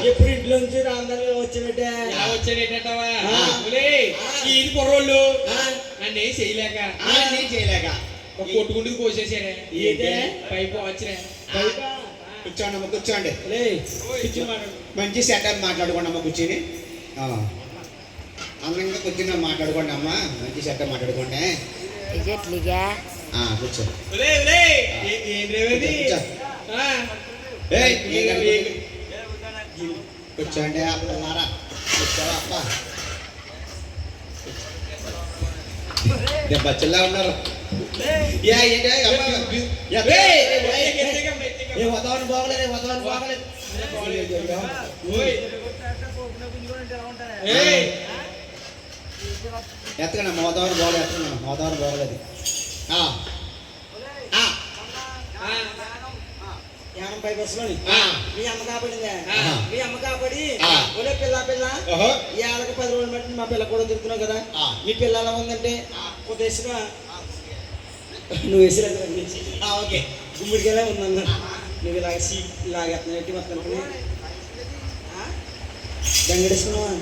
ఎప్పుడు ఇంట్లోంచి రాందరూ వచ్చేటవా ఇది పొర్రోళ్ళు నన్ను ఏం చేయలేక కొట్టుకుంటూ కోసేసారే పైపు వచ్చినా కూర్చోండి అమ్మ కూర్చోండి మంచి సెటప్ మాట్లాడుకోండి అమ్మ కూర్చొని అందంగా కూర్చుని మాట్లాడుకోండి అమ్మ మంచి సెటప్ మాట్లాడుకోండి కూర్చో కూర్చోండి అప్పన్నారా కూర్చోవా అప్ప బచ్చల్లా ఉన్నారు వాతావరణం బాగలేదు వాతావరణం బాగలేదు ఎత్తకన్నా వాతావరణం బాగలేదు ఎత్తకన్నా వాతావరణం బాగలేదు పై బస్సులోని మీ అమ్మ కాపాడిందా మీ అమ్మ కాపాడి ఒరే పిల్ల ఈ ఆళ్ళకి 10 రోజులు బట్టి మా పిల్ల కూడా తిరుగుతున్నావు కదా మీ పిల్ల ఎలా ఉందంటే కొద్దిగా నువ్వు వేసిరా ఓకే గుమ్మిడికెలా ఉందన్న నువ్వు ఇలాగ లాగేస్తున్నావు మొత్తం దంగడేసుకున్నావా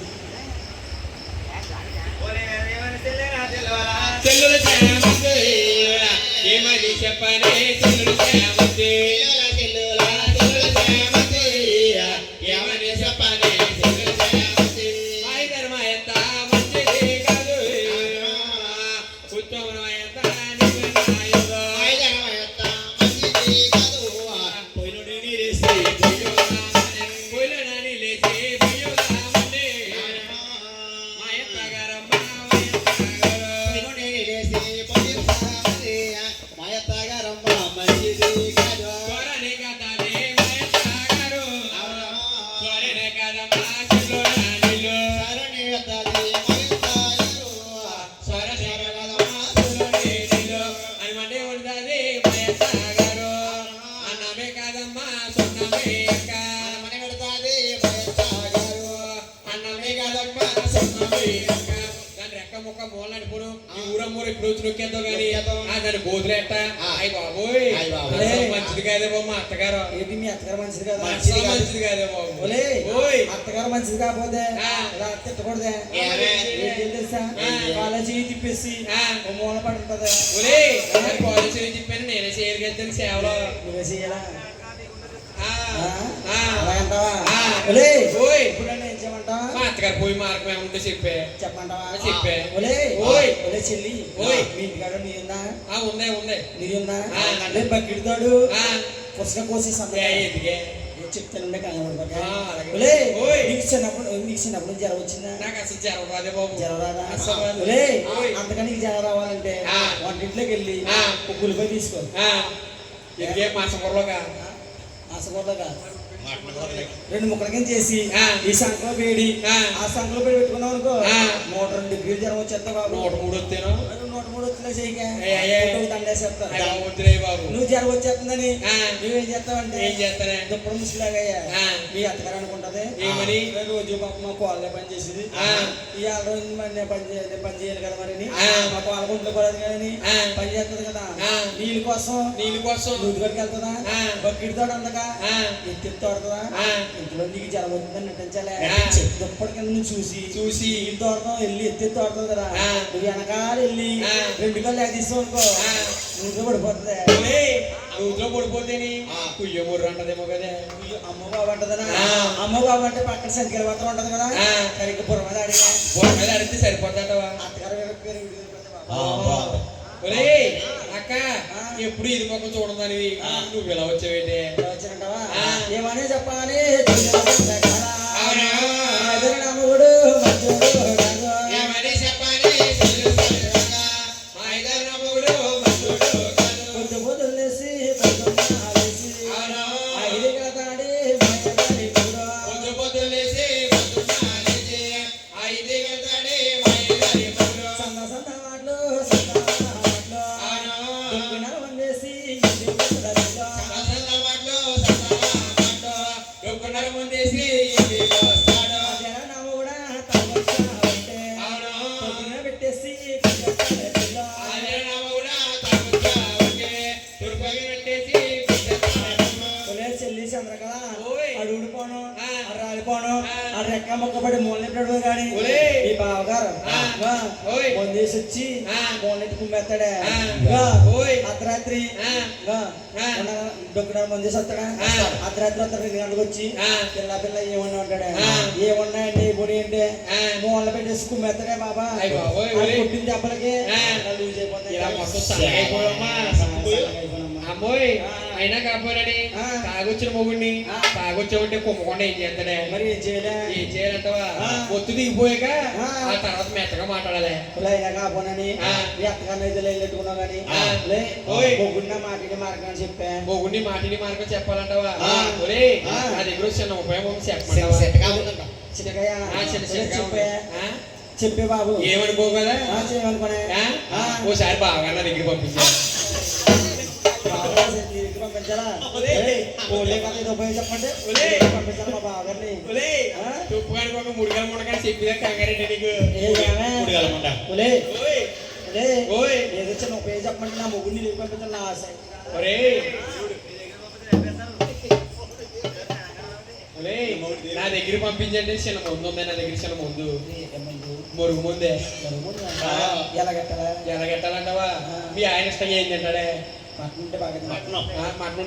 ఏమని చెప్పనే మంచిది కాదే బాబు మా అత్తగారు ఏంటి మీ అత్తగారు మంచిది కదా మంచిది కాదే బాబు అత్తగారు మంచిది కాకపోతే తిట్టకూడదే తెలుసా కాలేజీ తిప్పేసి మూల పడుతుంది కాలేజీ తిప్పాను నేనే చేయగలుగుతాను సేవలో నువ్వే చేయాలా మా అత్తగారు పోయి మార్గం ఏమంటే చెప్పమంటావా చెల్లి మీ ఇంటికాడ నీరుందా ఉందే నీరుందా బక్కిడతాడు పుస్తక కోసి చెప్తానుండే నీకు చిన్నప్పుడు జ్వరం వచ్చిందా నాకు అసలు జ్వరం రాదే బాబు జ్వరం రాదా అంతకని నీకు జ్వరం రావాలంటే వంటింట్లోకి వెళ్ళి ఉల్లిపాయ తీసుకో మాసంకూరలోగా రెండు ముక్కలకి చేసి ఈ సంఖలో వేడి ఆ సంఖలో వేడి పెట్టుకున్నావు అనుకో 102 డిగ్రీలు జ్వరం వచ్చేస్తా బాబు 103 వస్తేను 103 వచ్చేలా చేయగా నువ్వు జ్వరం వచ్చేస్తుందని నువ్వేం చేస్తావంటే ఏం చేస్తానే దుప్పుడు ముసలాగయ్యా మీ అత్తగారు అనుకుంటది ఏమని రోజు మా కోళ్ళే పని చేసేది ఈ 6 రోజులు మరి పని చేయాలి కదా మరి మా కోళ్ళ గుంట్లో కూడా కానీ పని చేస్తుంది కదా నీళ్ళ కోసం నూతి వరకు వెళ్తుందా బక్కిడితో అందగా ఎత్తితో ఇంట్లో నీకు జ్వరం అవుతుందని నటించాలి దుప్పటి కింద చూసి ఇంటి తోడతాం వెళ్ళి ఎత్తి తోడతావు కదా నువ్వు వెనకాల వెళ్ళి 2 కళ్ళు తీస్తావు అనుకో నూతిలో పడిపోతుంది నూతిలో పడిపోతేని కుయ్య బుర్ర అంటదేమో కదా అమ్మ బాబు అంటదనా అమ్మ బాబు అంటే పక్కన సంఖ్యల మాత్రం ఉంటది కదా సరిగ్గా బుర్ర మీద అడిగితే సరిపోతావా అత్తగారు నా అక్క ఎప్పుడు ఇది మొక్క చూడదానివి నువ్వు ఇలా వచ్చావేంటి వచ్చినట్టవా ఆ. ఏమని చెప్పాలి అవునా? నమ్ముడు మంచోడు కాదు. ఏమని చెప్పాలి మా ఇద్దరు నమ్ముడు మంచోడు కాదు. పొద్దు పొద్దున్నేసి పొద్దున్న ఆలేసి అవునా? ఐదు కడతాడి మైదాని కూడా. పొద్దు పొద్దులేసి పొద్దున్న లేచి ఐదు గంటలే మా ఇద్దరి పనులు. సన్న సన్న మాటలు సన్న మాటలు అవునా? దొంగిన వండేసి ఇంటికి వదలగా. సన్నమాటలు సన్నమాటలు ఒక్కన్నర ముందేసి ఇంటికి వస్తాడు. జన నమ్ముడా తమస్సా ఉంటే అవునా? పొద్దున పెట్టేసి కట్టెల పిల్ల. అదే నమ్ముడా తగ్గుతా ఉంటే తుర్పగి పెట్టేసి పిచ్చెత్తాడు. ఒలే చెల్లి చంద్రకళ ఓయ్. అడుగుడిపోను ఆ. అర్రాలిపోను ఆ. ఆ రెక్క మొక్కబడి మూలెప్పుడు కానీ ఒలే. ఈ బావగారు ఆ. ఓయ్. పొందేసి వచ్చి ఆ. మూలెట్టు కుమ్మేస్తాడే ఆ. ఓయ్. అర్ధరాత్రి ఆ. ఆ. డొక్కున మందేసి వస్తాడా ఆ. అర్ధరాత్రి వస్తాడు 2 గంటలకు వచ్చి ఆ. పిల్ల ఏమన్నా ఉంటాడే ఆ. ఏమున్నాయండి ఇప్పుడు ఏంటి ఆ. మూల పెట్టేసి కుమ్మేస్తాడే బాబా అయ్ బాబోయ్, అది ఒలే. కొట్టిన దెబ్బలకి ఆ. లూజ్ అయిపోతాయి. ఇలా మొత్తం సన్నగైపోయామ్మా, సిగ్గిపోయి. అయిపోయినమ్మా. అమ్మోయ్ ఆ. అయినా కాపోయాడని ఆ. తాగొచ్చిన మొగుడిని ఆ. తాగొచ్చావంటే కుమ్మకుండా ఏం చేస్తాడే మరి ఏం చేయలే ఏం చేయాలంటావా ఆ. ఒత్తు దిగిపోయాక ఆ. ఆ తర్వాత మెత్తగా మాట్లాడాలి అయినా కాపోనని ఆ. ఎత్తగానే అయితే వెళ్ళెట్టుకున్నావు కానీ ఆ. ఓయ్. మొగ్గున్న మాటిని మార్గని చెప్పా మొగుడిని మాటిని మార్గం చెప్పాలంటావా ఆ. ఒరే ఆ. నా దగ్గర చిన్న ఉపయోగం చెప్పమంటావా సెట్గా ఉందంట. చిన్నకయ్య ఆ, చిన్న చిన్నగా ఉంది. చెప్పే ఆ? చెప్పే బాబు ఏమనుకో కదా చేయమనుకునే ఆ? ఓసారి బాగా నా దగ్గర పంపించా పంపించాలా ఒలే. ఓలే కదా ఇది ఉపయోగం చెప్పండి ఒలే. పంపించాలి మా బావగారిని ఆ? తుప్పుగానికి ఒక ముడిగల ముడగా చెప్పిదా కంగారెడ్డి నీకు ఏమే? ముడిగలమంట. ఒలే ఓయ్ ఒలే ఓయ్ ఏదో చిన్న ఉపయోగం చెప్పండి నా మొగ్గుని నీకు పంపించాలి నా ఆశ ఒరే ఒరే నా దగ్గర పంపించండి చిన్న ముందు ఉంది నా దగ్గర చిన్న ముందు మురుగు ముందే ఎలాగెట్టాలా ఎలాగెట్టాలంటావా మీ ఆయన ఇష్టంగా ఏం తింటాడే పట్టుంటే బాగా పట్నం. మటన్